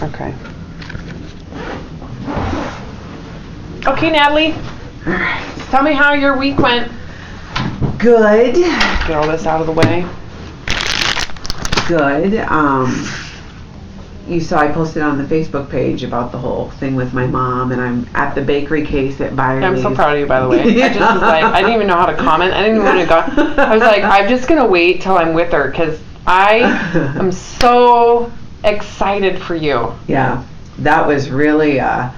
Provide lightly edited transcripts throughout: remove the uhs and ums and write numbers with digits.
Okay. Okay, Natalie. All right. Tell me how your week went. Good. Get all this out of the way. Good. You saw I posted on the Facebook page about the whole thing with my mom, and I'm at the bakery case at Byerly's. I'm so proud of you, by the way. I just was like, I didn't even know how to comment. I didn't even want to go. I was like, I'm just going to wait till I'm with her because I am so excited for you. Yeah, that was really, that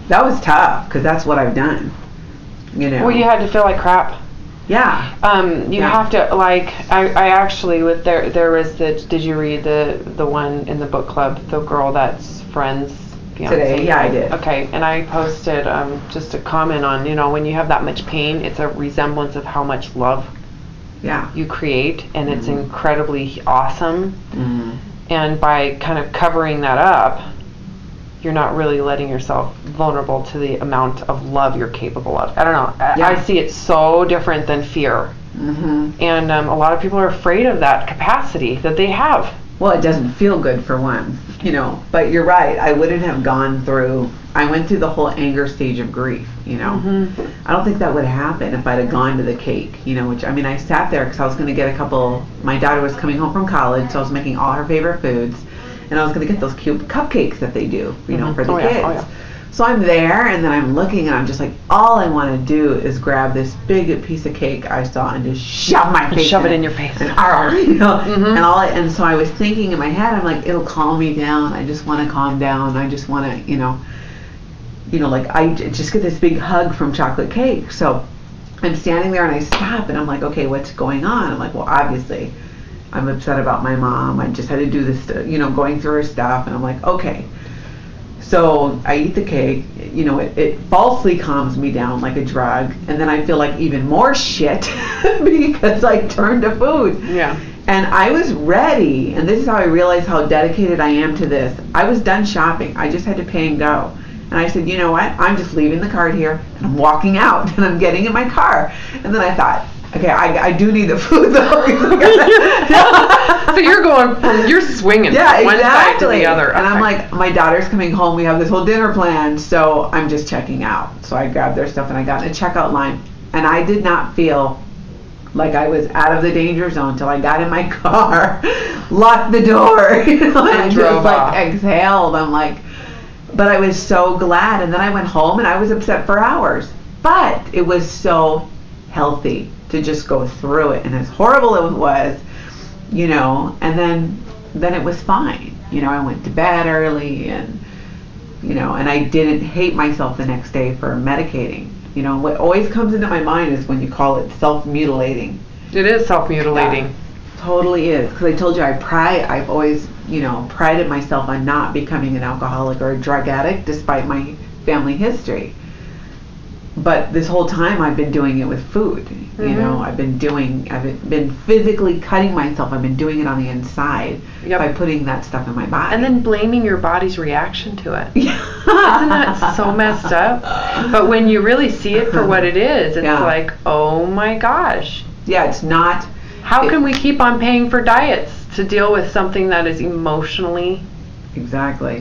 was tough because that's what I've done. You know. Well, you had to feel like crap. Yeah. You have to, like, I actually, with there was did you read the one in the book club, the girl that's friends fiance? Today, yeah, I did. Okay, and I posted just a comment on, when you have that much pain, it's a resemblance of how much love you create, and it's incredibly awesome. Mm-hmm. And by kind of covering that up, you're not really letting yourself vulnerable to the amount of love you're capable of. I don't know. I see it so different than fear. Mm-hmm. And a lot of people are afraid of that capacity that they have. Well, it doesn't feel good for one, But you're right. I wouldn't have gone through. I went through the whole anger stage of grief, Mm-hmm. I don't think that would happen if I'd have gone to the cake, which, I sat there because I was going to get a couple. My daughter was coming home from college, so I was making all her favorite foods. And I was going to get those cute cupcakes that they do, for the kids. Yeah. So I'm there, and then I'm looking, and I'm just like, all I want to do is grab this big piece of cake I saw and just shove my face shove it in your face. And, and so I was thinking in my head, I'm like, it'll calm me down. I just want to calm down. I just want to, I just get this big hug from chocolate cake. So I'm standing there, and I stop, and I'm like, okay, what's going on? I'm like, well, obviously I'm upset about my mom. I just had to do this, going through her stuff. And I'm like, okay. So I eat the cake. It falsely calms me down like a drug. And then I feel like even more shit because I turned to food. Yeah. And I was ready. And this is how I realized how dedicated I am to this. I was done shopping. I just had to pay and go. And I said, you know what? I'm just leaving the cart here. And I'm walking out. And I'm getting in my car. And then I thought, okay, I do need the food though. So you're swinging from one side to the other. And I'm like, my daughter's coming home. We have this whole dinner planned. So I'm just checking out. So I grabbed their stuff and I got in a checkout line. And I did not feel like I was out of the danger zone until I got in my car, locked the door, and I just exhaled. I'm like, but I was so glad. And then I went home and I was upset for hours. But it was so healthy to just go through it, and as horrible it was, and then it was fine. I went to bed early, and and I didn't hate myself the next day for medicating. What always comes into my mind is when you call it self-mutilating. It is self-mutilating. Yeah, totally is, because I told you I've always prided myself on not becoming an alcoholic or a drug addict despite my family history. But this whole time I've been doing it with food. I've been physically cutting myself. I've been doing it on the inside by putting that stuff in my body. And then blaming your body's reaction to it. Isn't that so messed up? But when you really see it for what it is, it's like, oh my gosh. Yeah, it's not. How can we keep on paying for diets to deal with something that is emotionally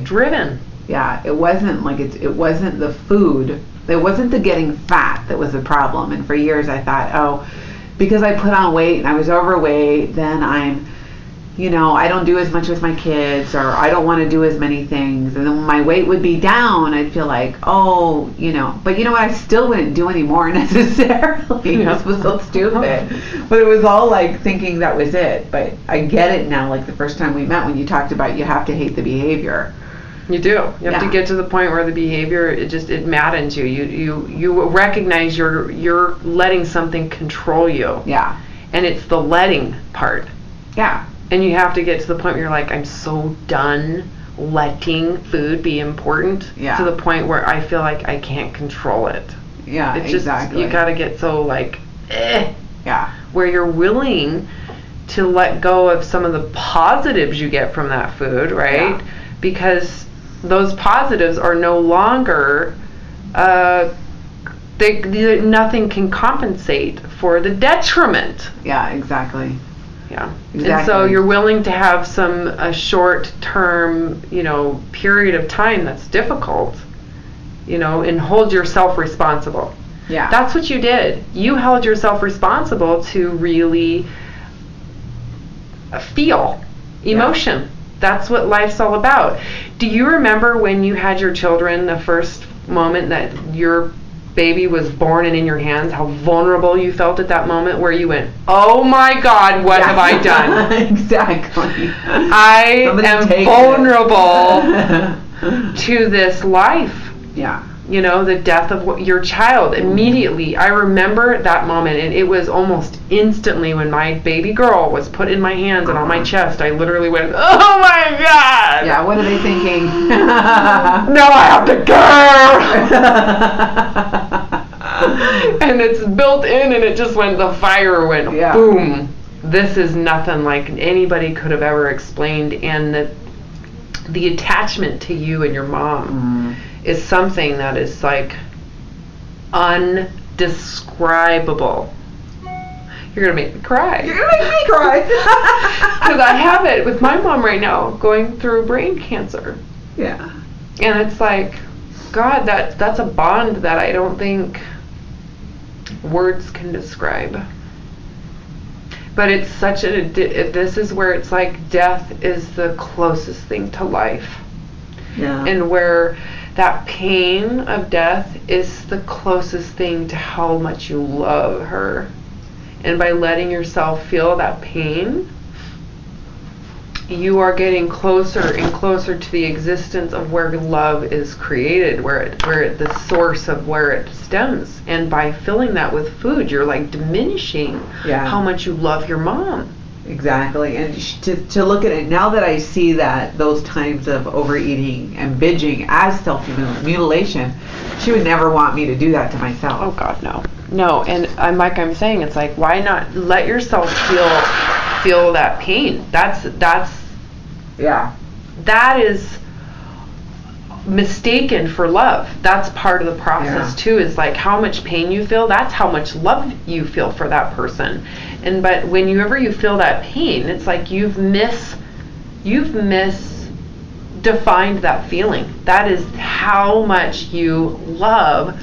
driven? Yeah, it wasn't it wasn't the food. It wasn't the getting fat that was the problem. And for years I thought, because I put on weight and I was overweight, then I'm, I don't do as much with my kids, or I don't want to do as many things. And then when my weight would be down, I'd feel like, but you know what, I still wouldn't do any more necessarily. This was so stupid. But it was all like thinking that was it. But I get it now, like the first time we met when you talked about you have to hate the behavior. You do. You have to get to the point where the behavior, it maddens you. You recognize you're letting something control you. Yeah. And it's the letting part. Yeah. And you have to get to the point where you're like, I'm so done letting food be important to the point where I feel like I can't control it. Yeah, it's exactly. You got to get so like, where you're willing to let go of some of the positives you get from that food, right? Yeah. Because those positives are no longer, nothing can compensate for the detriment. Yeah, exactly. Yeah. Exactly. And so you're willing to have a short-term, period of time that's difficult, and hold yourself responsible. Yeah. That's what you did. You held yourself responsible to really feel emotion. Yeah. That's what life's all about. Do you remember when you had your children, the first moment that your baby was born and in your hands, how vulnerable you felt at that moment, where you went, oh my God, what have I done? Exactly. I am vulnerable to this life. Yeah. The death of your child. Immediately, I remember that moment, and it was almost instantly when my baby girl was put in my hands and on my chest, I literally went, oh my God! Yeah, what are they thinking? Now I have to go! And it's built in, and it just went, the fire went boom. This is nothing like anybody could have ever explained, and the attachment to you and your mom is something that is like undescribable. You're gonna make me cry. You're gonna make me cry. Because I have it with my mom right now, going through brain cancer. Yeah. And it's like, God, that's a bond that I don't think words can describe. But it's such this is where it's like death is the closest thing to life. Yeah. And where that pain of death is the closest thing to how much you love her. And by letting yourself feel that pain, you are getting closer and closer to the existence of where love is created, where the source of where it stems. And by filling that with food, you're like diminishing how much you love your mom. Exactly. And to look at it, now that I see that those times of overeating and binging as self-mutilation, she would never want me to do that to myself. Oh God, no. No, and like I'm saying, it's like, why not let yourself feel that pain? That is mistaken for love. That's part of the process too, is like how much pain you feel, that's how much love you feel for that person. But whenever you feel that pain, it's like you've misdefined that feeling. That is how much you love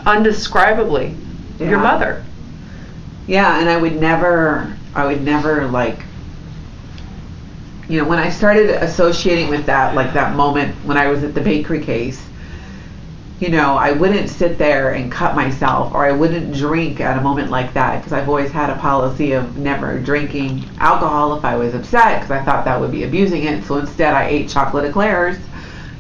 undescribably your mother. Yeah, and I would never like, when I started associating with that, like that moment when I was at the bakery case, I wouldn't sit there and cut myself, or I wouldn't drink at a moment like that, because I've always had a policy of never drinking alcohol if I was upset, because I thought that would be abusing it. So instead I ate chocolate eclairs.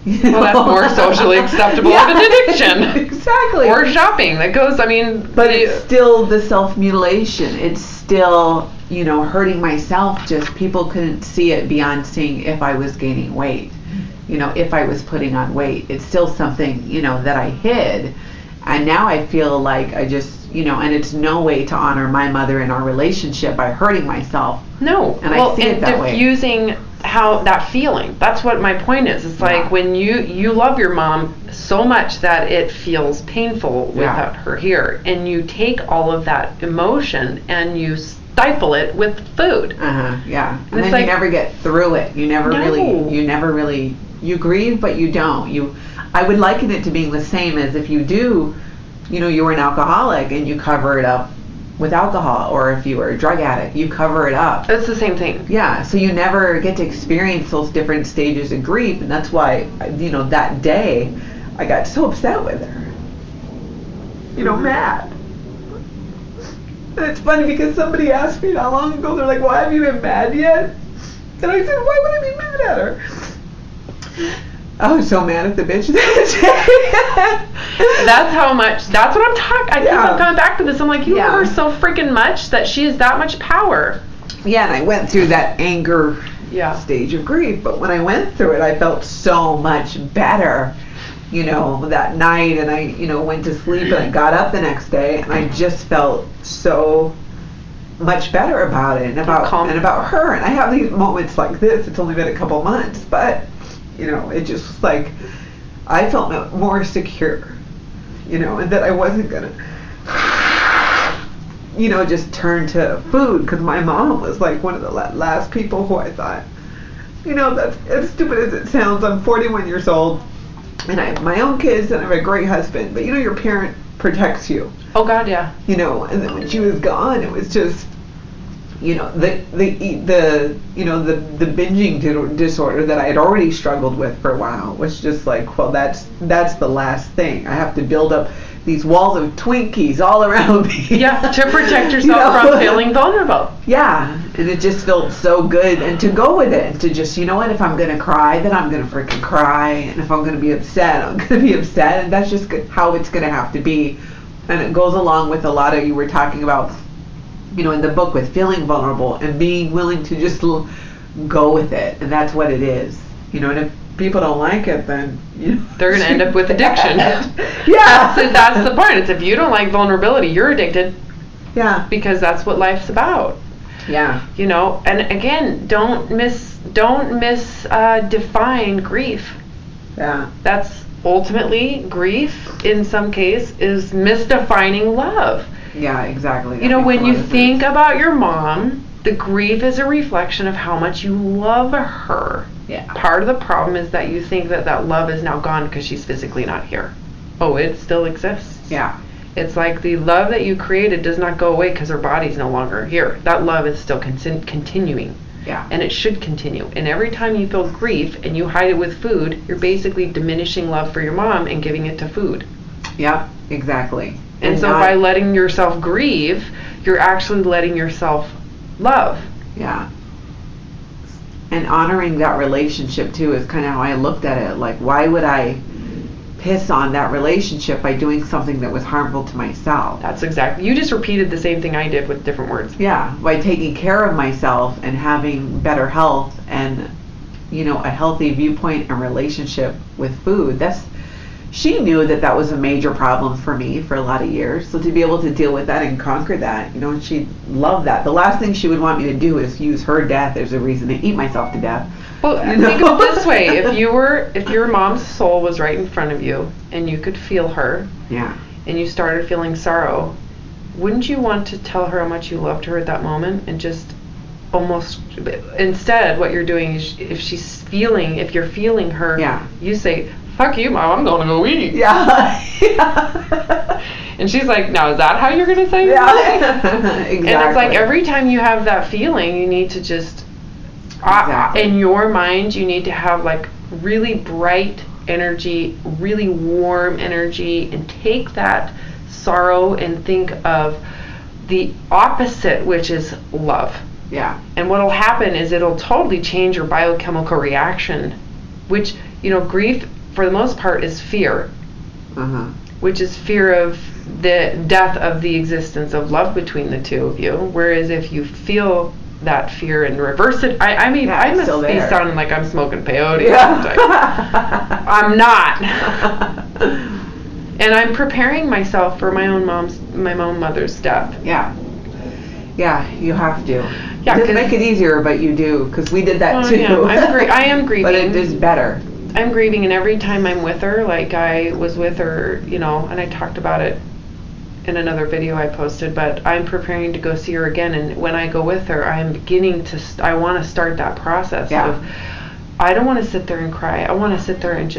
Well, that's more socially acceptable than addiction. Exactly. Or shopping. That goes, But it's still the self-mutilation. It's still, hurting myself. Just people couldn't see it beyond seeing if I was gaining weight. If I was putting on weight. It's still something, that I hid. And now I feel like I just, and it's no way to honor my mother in our relationship by hurting myself. No. And I see it that way. Diffusing how that feeling. That's what my point is. It's like when you love your mom so much that it feels painful without her here, and you take all of that emotion and you stifle it with food. And then you never get through it. You never really you grieve, but you don't. I would liken it to being the same as if you do, you were an alcoholic and you cover it up with alcohol, or if you were a drug addict, you cover it up. It's the same thing. Yeah, so you never get to experience those different stages of grief, and that's why, that day, I got so upset with her. Mad. And it's funny because somebody asked me not long ago, they're like, well, have you been mad yet? And I said, why would I be mad at her? I was so mad at the bitch that day. That's what I'm talking. I keep on coming back to this. I'm like, you love her so freaking much that she has that much power. Yeah, and I went through that anger stage of grief. But when I went through it, I felt so much better, that night. And I, went to sleep and I got up the next day and I just felt so much better about it and about her. And I have these moments like this. It's only been a couple months, but it just was like I felt more secure, and that I wasn't gonna just turn to food, because my mom was like one of the last people who I thought, that's as stupid as it sounds. I'm 41 years old, and I have my own kids, and I have a great husband. But your parent protects you. Oh God, yeah. And then when she was gone, it was just, the binging disorder that I had already struggled with for a while was just like, well, that's the last thing. I have to build up these walls of Twinkies all around me. Yeah, to protect yourself from feeling vulnerable. Yeah, and it just felt so good, and to go with it, and to just, if I'm going to cry, then I'm going to freaking cry, and if I'm going to be upset, I'm going to be upset, and that's just how it's going to have to be. And it goes along with a lot of, you were talking about, in the book, with feeling vulnerable and being willing to just go with it, and that's what it is. And if people don't like it, then they're going to end up with addiction. Yeah, that's the point. It's if you don't like vulnerability, you're addicted. Yeah, because that's what life's about. Yeah, and again, don't define grief. Yeah, that's ultimately grief. In some case, is misdefining love. Yeah, exactly. When you think about your mom, the grief is a reflection of how much you love her. Yeah. Part of the problem is that you think that love is now gone because she's physically not here. Oh, it still exists. Yeah. It's like the love that you created does not go away because her body's no longer here. That love is still continuing. Yeah. And it should continue. And every time you feel grief and you hide it with food, you're basically diminishing love for your mom and giving it to food. Yeah, exactly. And so by letting yourself grieve, you're actually letting yourself love. Yeah. And honoring that relationship too is kind of how I looked at it. Like, why would I piss on that relationship by doing something that was harmful to myself? That's exactly. You just repeated the same thing I did with different words. Yeah, by taking care of myself and having better health and a healthy viewpoint and relationship with food. She knew that was a major problem for me for a lot of years. So to be able to deal with that and conquer that, and she loved that. The last thing she would want me to do is use her death as a reason to eat myself to death. Well, think of it this way: if your mom's soul was right in front of you and you could feel her, yeah, and you started feeling sorrow, wouldn't you want to tell her how much you loved her at that moment and just almost instead what you're doing is if you're feeling her, yeah, you say, "Fuck you, Mom, I'm gonna go eat." Yeah. And she's like, "Now is that how you're gonna say it?" Yeah. Exactly. And it's like every time you have that feeling, you need to just in your mind, you need to have like really bright energy, really warm energy, and take that sorrow and think of the opposite, which is love. Yeah. And what'll happen is it'll totally change your biochemical reaction, which, grief for the most part is fear, which is fear of the death of the existence of love between the two of you. Whereas if you feel that fear and reverse it, I must be sounding like I'm smoking peyote. Yeah. I'm not. And I'm preparing myself for my own mother's death. Yeah. Yeah, you have to. Yeah, it doesn't make it easier, but you do, because we did that too. Yeah, I am grieving. But it is better. I'm grieving, and every time I'm with her, like I was with her, and I talked about it in another video I posted, but I'm preparing to go see her again, and when I go with her, I want to start that process of, I don't want to sit there and cry. I want to sit there and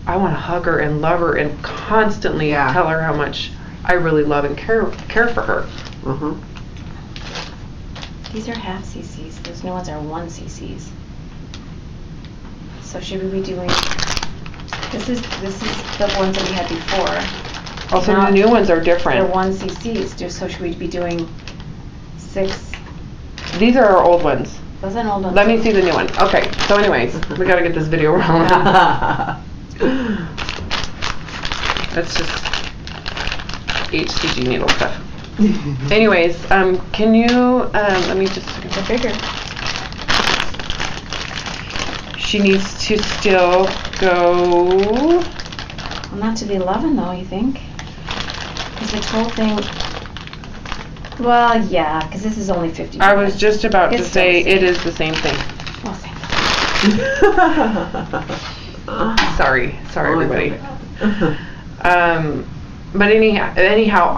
I want to hug her and love her and constantly tell her how much I really love and care for her. Mm-hmm. These are half cc's. Those new ones are 1 cc's. So should we be doing? This is the ones that we had before. Also, the new ones are different. They're 1 cc's. So should we be doing 6? These are our old ones. Those are an old ones. Let me see the new one. Okay. So, anyways, we gotta get this video rolling. That's just HCG needle stuff. Anyways, can you let me just They're bigger. She needs to still go. Well, not to the 11 though, you think? Because this whole thing. Well, yeah, because this is only 50 minutes. I was just about to say it is the same thing. Well, thank you. Sorry, everybody. But anyhow,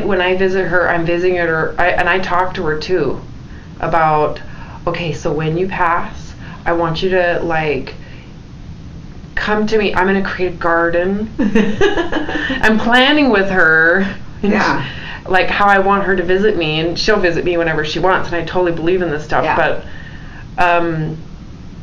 when I visit her, I'm visiting her, and I talk to her too about, okay, so when you pass, I want you to like come to me. I'm going to create a garden. I'm planning with her. Yeah. Like how I want her to visit me, and she'll visit me whenever she wants, and I totally believe in this stuff. Yeah. But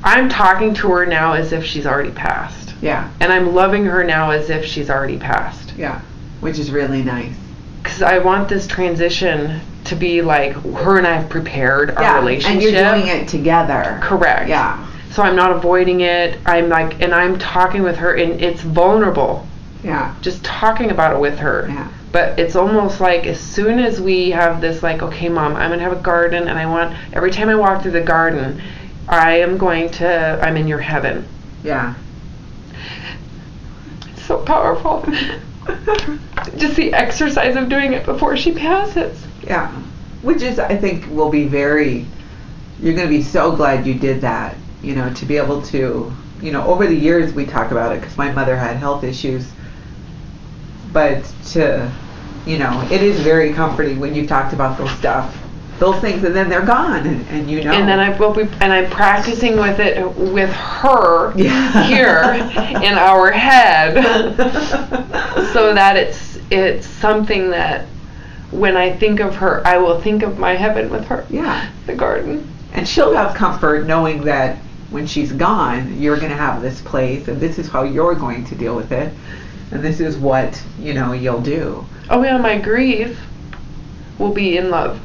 I'm talking to her now as if she's already passed. Yeah. And I'm loving her now as if she's already passed. Yeah. Which is really nice. Because I want this transition to be like her and I have prepared our relationship. And you're doing it together. Correct. Yeah. So I'm not avoiding it. I'm talking with her, and it's vulnerable. Yeah. Just talking about it with her. Yeah. But it's almost like as soon as we have this, like, okay, Mom, I'm going to have a garden, and I want, every time I walk through the garden, I'm in your heaven. Yeah. It's so powerful. Just the exercise of doing it before she passes. Yeah. Which is, I think, will be you're going to be so glad you did that, to be able to, over the years we talk about it because my mother had health issues. But it is very comforting when you've talked about those things, and then they're gone, and And then I'm practicing with her here in our head, so that it's something that when I think of her, I will think of my heaven with her. Yeah, the garden, and she'll have comfort knowing that when she's gone, you're going to have this place, and this is how you're going to deal with it. And this is what, you'll do. Oh yeah, my grief will be in love.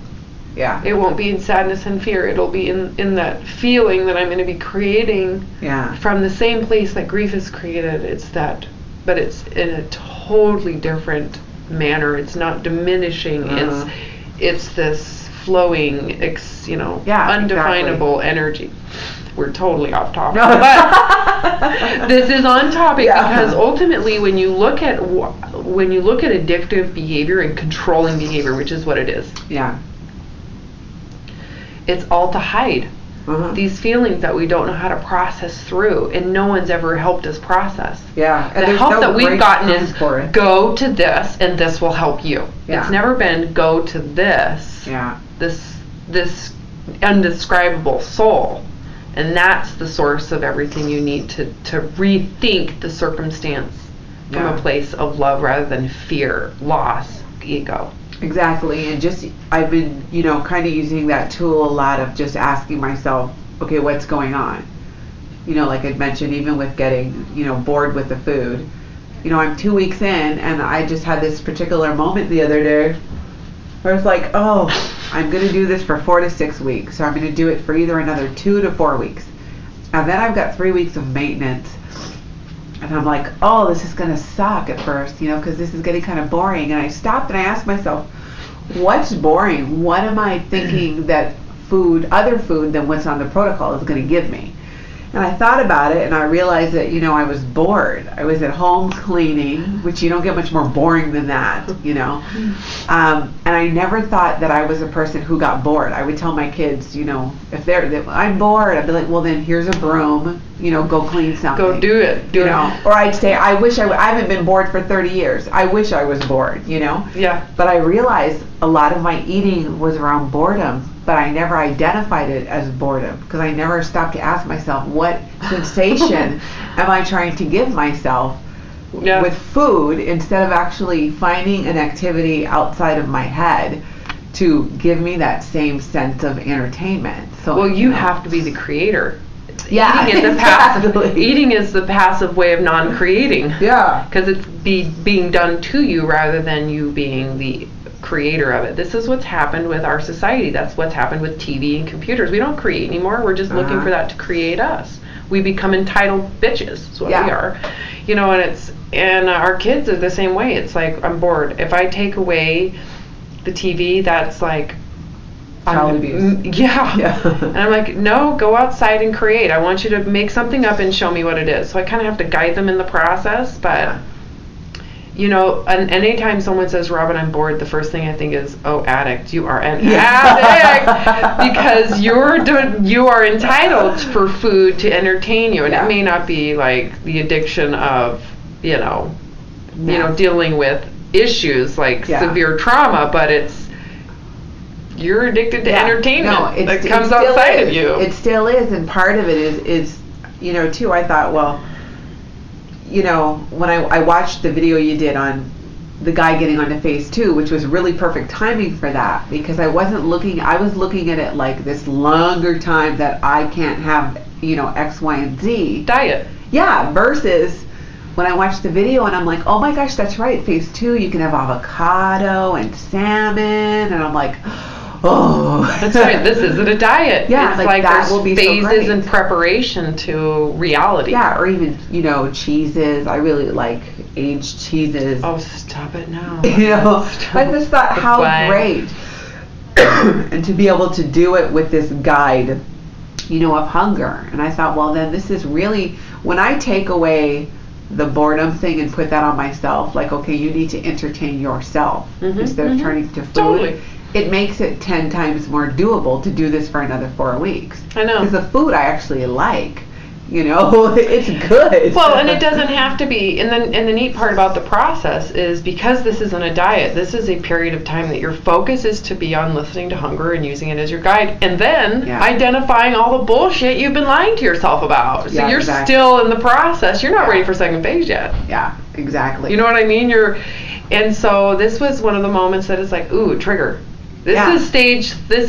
Yeah. It won't be in sadness and fear. It'll be in that feeling that I'm going to be creating from the same place that grief is created. But it's in a totally different manner. It's not diminishing. It's this flowing, undefinable energy. We're totally off topic, but this is on topic because ultimately, when you look at addictive behavior and controlling behavior, which is what it is, it's all to hide these feelings that we don't know how to process through, and no one's ever helped us process. Yeah, and the help that we've gotten is go to this, and this will help you. Yeah. It's never been go to this. Yeah. This undescribable soul. And that's the source of everything you need to rethink the circumstance from a place of love rather than fear, loss, ego. Exactly. And I've been, kind of using that tool a lot of just asking myself, okay, what's going on? Like I'd mentioned, even with getting, bored with the food. I'm 2 weeks in, and I just had this particular moment the other day where I was like, oh, I'm going to do this for 4 to 6 weeks. So I'm going to do it for either another 2 to 4 weeks. And then I've got 3 weeks of maintenance. And I'm like, oh, this is going to suck at first, because this is getting kind of boring. And I stopped and I asked myself, what's boring? What am I thinking that other food than what's on the protocol is going to give me? And I thought about it, and I realized that, I was bored. I was at home cleaning, which you don't get much more boring than that, And I never thought that I was a person who got bored. I would tell my kids, if I'm bored, I'd be like, well, then here's a broom, go clean something. Go do it. Or I'd say, I haven't been bored for 30 years. I wish I was bored, Yeah. But I realized a lot of my eating was around boredom. But I never identified it as boredom because I never stopped to ask myself, what sensation am I trying to give myself with food, instead of actually finding an activity outside of my head to give me that same sense of entertainment. So, you have to be the creator. Yeah, Eating is the passive way of non-creating. Yeah. Because it's being done to you rather than you being the creator of it. This is what's happened with our society. That's what's happened with TV and computers. We don't create anymore. We're just looking for that to create us. We become entitled bitches. That's what we are. And our kids are the same way. It's like, I'm bored. If I take away the TV, that's like child abuse. Yeah. And I'm like, no, go outside and create. I want you to make something up and show me what it is. So I kind of have to guide them in the process, but and anytime someone says, Robin, I'm bored, the first thing I think is, oh, addict. You are an addict because you are entitled for food to entertain you, and it may not be like the addiction of, dealing with issues like severe trauma, but you're addicted to entertainment that comes outside of you. It still is, and part of it is too, I thought, well, when I watched the video you did on the guy getting onto phase 2, which was really perfect timing for that, because I was looking at it like this longer time that I can't have, X, Y, and Z. Diet. Yeah, versus when I watched the video and I'm like, oh my gosh, that's right, phase 2, you can have avocado and salmon, and I'm like, oh. That's right, this isn't a diet. Yeah, it's like that there's will be phases so great. in prepreparation to reality. Yeah, or even, cheeses. I really like aged cheeses. Oh, stop it now. I just thought how great. And to be able to do it with this guide, of hunger. And I thought, well, then this is really, when I take away the boredom thing and put that on myself, like, okay, you need to entertain yourself instead of turning to food. Totally. It makes it 10 times more doable to do this for another 4 weeks. I know. Because the food I actually like. It's good. Well, and it doesn't have to be. And the neat part about the process is, because this isn't a diet, this is a period of time that your focus is to be on listening to hunger and using it as your guide, and then identifying all the bullshit you've been lying to yourself about. So you're still in the process. You're not ready for second phase yet. Yeah, exactly. You know what I mean? And so this was one of the moments that it's like, ooh, trigger. This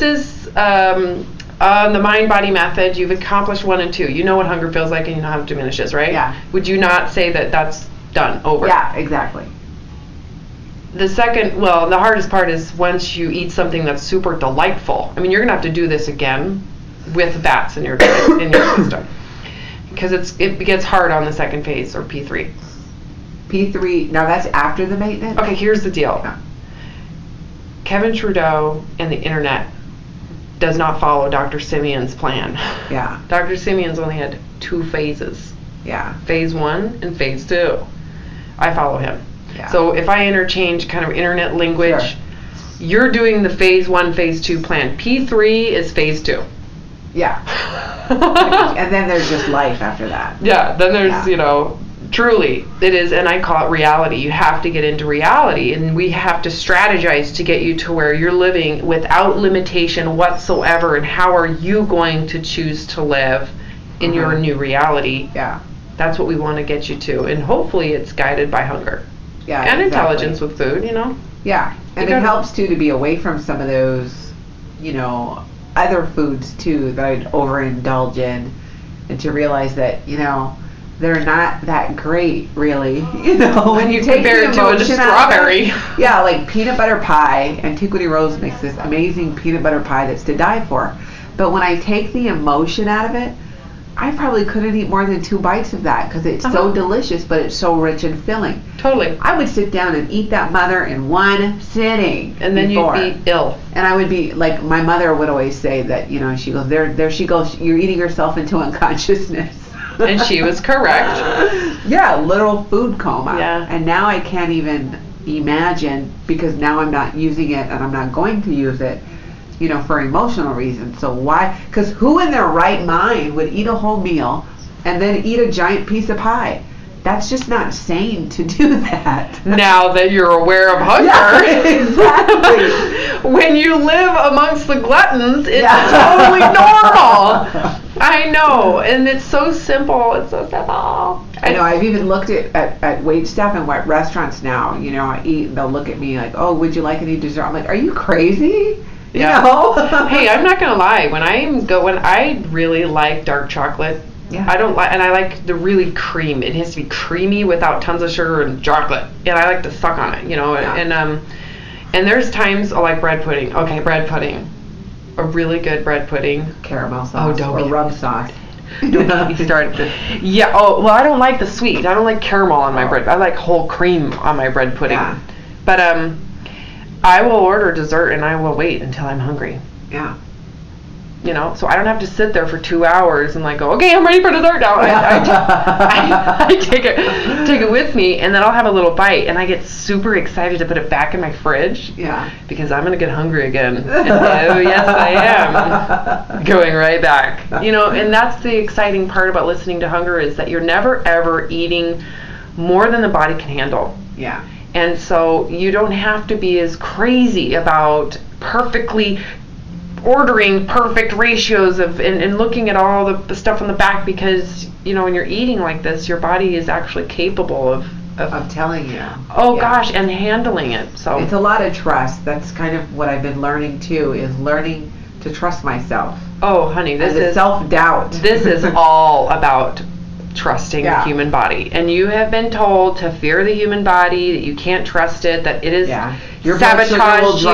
is the mind-body method. You've accomplished 1 and 2. You know what hunger feels like, and you know how it diminishes, right? Yeah. Would you not say that that's done, over? Yeah, exactly. The hardest part is once you eat something that's super delightful. I mean, you're going to have to do this again with fats in your system. Because it gets hard on the second phase, or P3. P3, now that's after the maintenance? Okay, here's the deal. Yeah. Kevin Trudeau and the internet does not follow Dr. Simeon's plan. Yeah. Dr. Simeon's only had 2 phases. Yeah. Phase 1 and phase 2. I follow him. Yeah. So if I interchange kind of internet language, you're doing the phase 1, phase 2 plan. P3 is phase 2. Yeah. And then there's just life after that. Yeah. Then there's, truly, it is, and I call it reality. You have to get into reality, and we have to strategize to get you to where you're living without limitation whatsoever. And how are you going to choose to live in your new reality? Yeah. That's what we want to get you to, and hopefully it's guided by hunger. Yeah. And intelligence with food, Yeah. And it helps too to be away from some of those, other foods too that I'd overindulge in, and to realize that, they're not that great, really. When you take compare it to a strawberry. Yeah, like peanut butter pie. Antiquity Rose makes this amazing peanut butter pie that's to die for. But when I take the emotion out of it, I probably couldn't eat more than 2 bites of that, because it's so delicious, but it's so rich and filling. Totally. I would sit down and eat that mother in 1 sitting. And then you'd be ill. And I would be, like, my mother would always say that, she goes, there she goes, you're eating yourself into unconsciousness. And she was correct. Yeah, literal food coma. Yeah. And now I can't even imagine, because now I'm not using it, and I'm not going to use it, for emotional reasons. So why? Because who in their right mind would eat a whole meal and then eat a giant piece of pie? That's just not sane to do that. Now that you're aware of hunger. Yeah, exactly. When you live amongst the gluttons, it's totally normal. I know, and it's so simple. It's so simple. I know. I've even looked at wait staff and what restaurants now. I eat, and they'll look at me like, "Oh, would you like any dessert?" I'm like, "Are you crazy?" Yeah. Hey, I'm not gonna lie. When I really like dark chocolate. Yeah. I don't like, and I like the really cream. It has to be creamy without tons of sugar and chocolate, and I like to suck on it, Yeah. And there's times I like bread pudding. Okay, bread pudding, a really good bread pudding. Caramel sauce or rum sauce. Don't get me started. Yeah. Oh well, I don't like the sweet. I don't like caramel on my bread. I like whole cream on my bread pudding. Yeah. But I will order dessert and I will wait until I'm hungry. Yeah. So I don't have to sit there for 2 hours and go, okay, I'm ready for dessert now. I take it with me, and then I'll have a little bite, and I get super excited to put it back in my fridge. Yeah. Because I'm gonna get hungry again. And oh yes, I am going right back. And that's the exciting part about listening to hunger, is that you're never ever eating more than the body can handle. Yeah. And so you don't have to be as crazy about perfectly ordering perfect ratios of and looking at all the stuff on the back, because when you're eating like this, your body is actually capable of telling you. Oh gosh, and handling it. So it's a lot of trust. That's kind of what I've been learning too, is learning to trust myself. Oh honey, this is self-doubt. This is all about trusting the human body. And you have been told to fear the human body, that you can't trust it, that it is your sabotage you.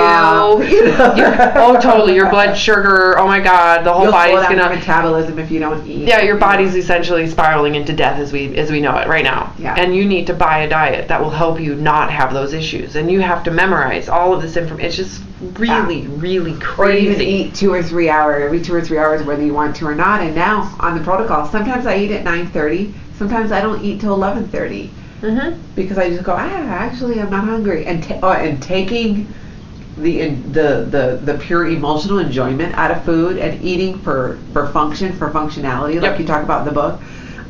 Totally. Your blood sugar, oh my God, the whole body's gonna metabolism if you don't eat. Yeah, your body's essentially spiraling into death as we know it right now. Yeah. And you need to buy a diet that will help you not have those issues. And you have to memorize all of this information. It's just really, really crazy. Or even eat every 2 or 3 hours, whether you want to or not. And now on the protocol, sometimes I eat at 9:30. Sometimes I don't eat till 11:30. Because I just go, actually, I'm not hungry, and taking the pure emotional enjoyment out of food and eating for functionality, like you talk about in the book.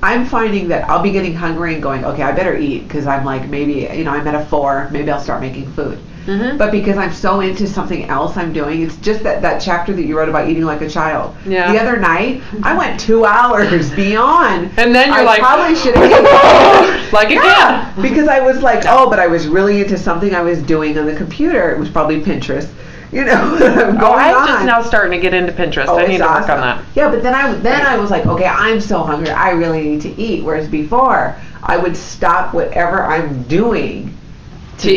I'm finding that I'll be getting hungry and going, okay, I better eat, because I'm like, maybe I'm at a 4, maybe I'll start making food. But because I'm so into something else I'm doing, it's just that chapter that you wrote about eating like a child. Yeah. The other night, I went 2 hours beyond. And then you're I probably should have like again. Because I was like, but I was really into something I was doing on the computer. It was probably Pinterest. I'm just now starting to get into Pinterest. I need to work on that. Yeah, but then I was like, okay, I'm so hungry. I really need to eat. Whereas before, I would stop whatever I'm doing to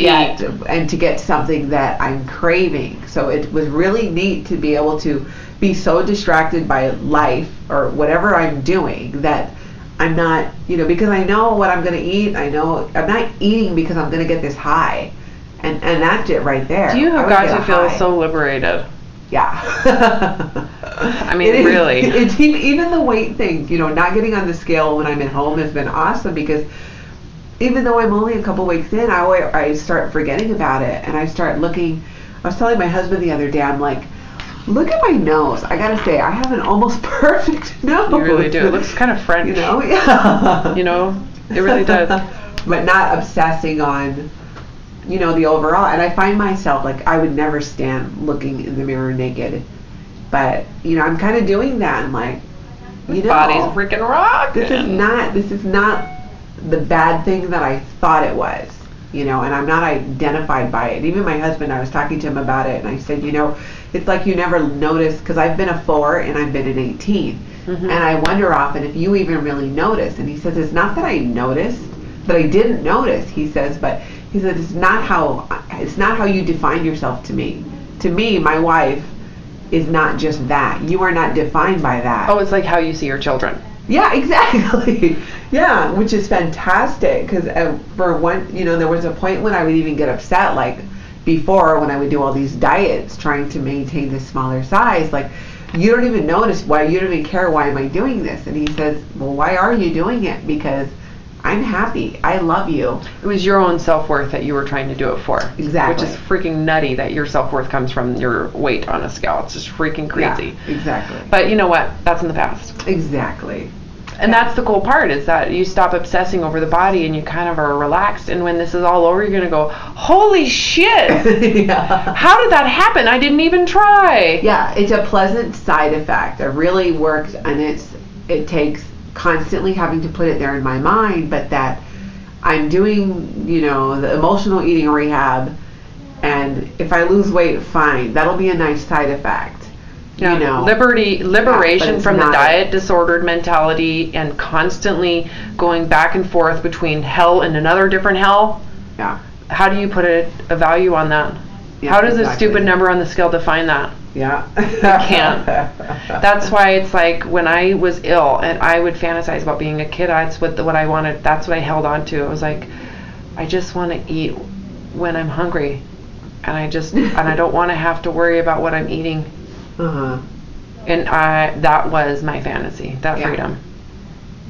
get something that I'm craving. So it was really neat to be able to be so distracted by life or whatever I'm doing that I'm not, because I know what I'm going to eat. I know I'm not eating because I'm going to get this high. And that's it right there. You have got to feel so liberated. Yeah. I mean, really. It's even the weight thing, not getting on the scale when I'm at home has been awesome, because even though I'm only a couple weeks in, I start forgetting about it, and I start looking. I was telling my husband the other day, I'm like, look at my nose. I gotta say, I have an almost perfect nose. You really do. It looks kind of French. Yeah. It really does. But not obsessing on, the overall. And I find myself, like, I would never stand looking in the mirror naked. But, I'm kind of doing that. I'm like, body's freaking rocking. This is not the bad thing that I thought it was, and I'm not identified by it. Even my husband, I was talking to him about it, and I said, it's like you never notice, because I've been a 4 and I've been an 18. And I wonder often if you even really notice. And he says, it's not that I noticed, that I didn't notice, he says, but he said, it's not how you define yourself to me. To me, my wife is not just that. You are not defined by that. Oh, it's like how you see your children. Yeah, exactly. Yeah, which is fantastic, because for one, there was a point when I would even get upset, like before when I would do all these diets trying to maintain this smaller size, like, you don't even notice why, you don't even care, why am I doing this? And he says, well, why are you doing it? Because I'm happy. I love you. It was your own self-worth that you were trying to do it for. Exactly. Which is freaking nutty that your self-worth comes from your weight on a scale. It's just freaking crazy. Yeah, exactly. But you know what? That's in the past. Exactly. And that's the cool part, is that you stop obsessing over the body and you kind of are relaxed. And when this is all over, you're going to go, holy shit! Yeah. How did that happen? I didn't even try. Yeah, it's a pleasant side effect. It really works, and it takes constantly having to put it there in my mind, but that I'm doing, the emotional eating rehab, and if I lose weight, fine. That'll be a nice side effect. Yeah. Liberation from the diet disordered mentality and constantly going back and forth between hell and another different hell. Yeah. How do you put a value on that? Yeah, how does a stupid number on the scale define that? Yeah. I can't. That's why it's like when I was ill and I would fantasize about being a kid, that's what I wanted. That's what I held on to. It was like, I just want to eat when I'm hungry, and I don't want to have to worry about what I'm eating. And that was my fantasy, that freedom.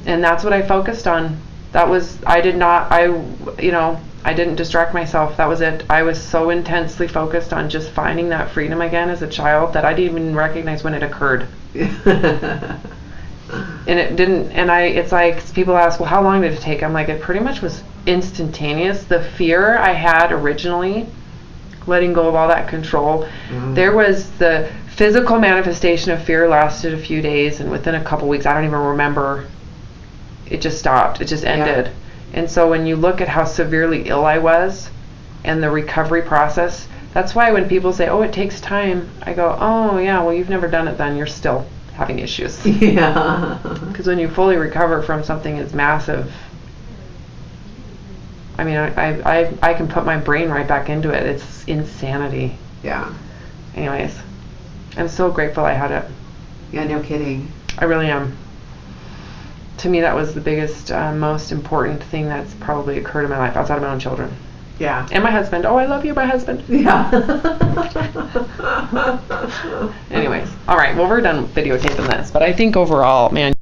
And that's what I focused on. I didn't distract myself. That was it. I was so intensely focused on just finding that freedom again as a child that I didn't even recognize when it occurred. And it didn't, and it's like, people ask, well, how long did it take? I'm like, it pretty much was instantaneous. The fear I had originally, letting go of all that control, there was the physical manifestation of fear lasted a few days, and within a couple weeks, I don't even remember, it just stopped. It just ended. Yeah. And so when you look at how severely ill I was and the recovery process, that's why when people say, oh, it takes time, I go, oh, yeah, well, you've never done it then. You're still having issues. Yeah. Because when you fully recover from something as massive, I mean, I can put my brain right back into it. It's insanity. Yeah. Anyways, I'm so grateful I had it. Yeah, no kidding. I really am. To me, that was the biggest, most important thing that's probably occurred in my life outside of my own children. Yeah. And my husband. Oh, I love you, my husband. Yeah. Anyways, all right. Well, we're done videotaping this, but I think overall, man,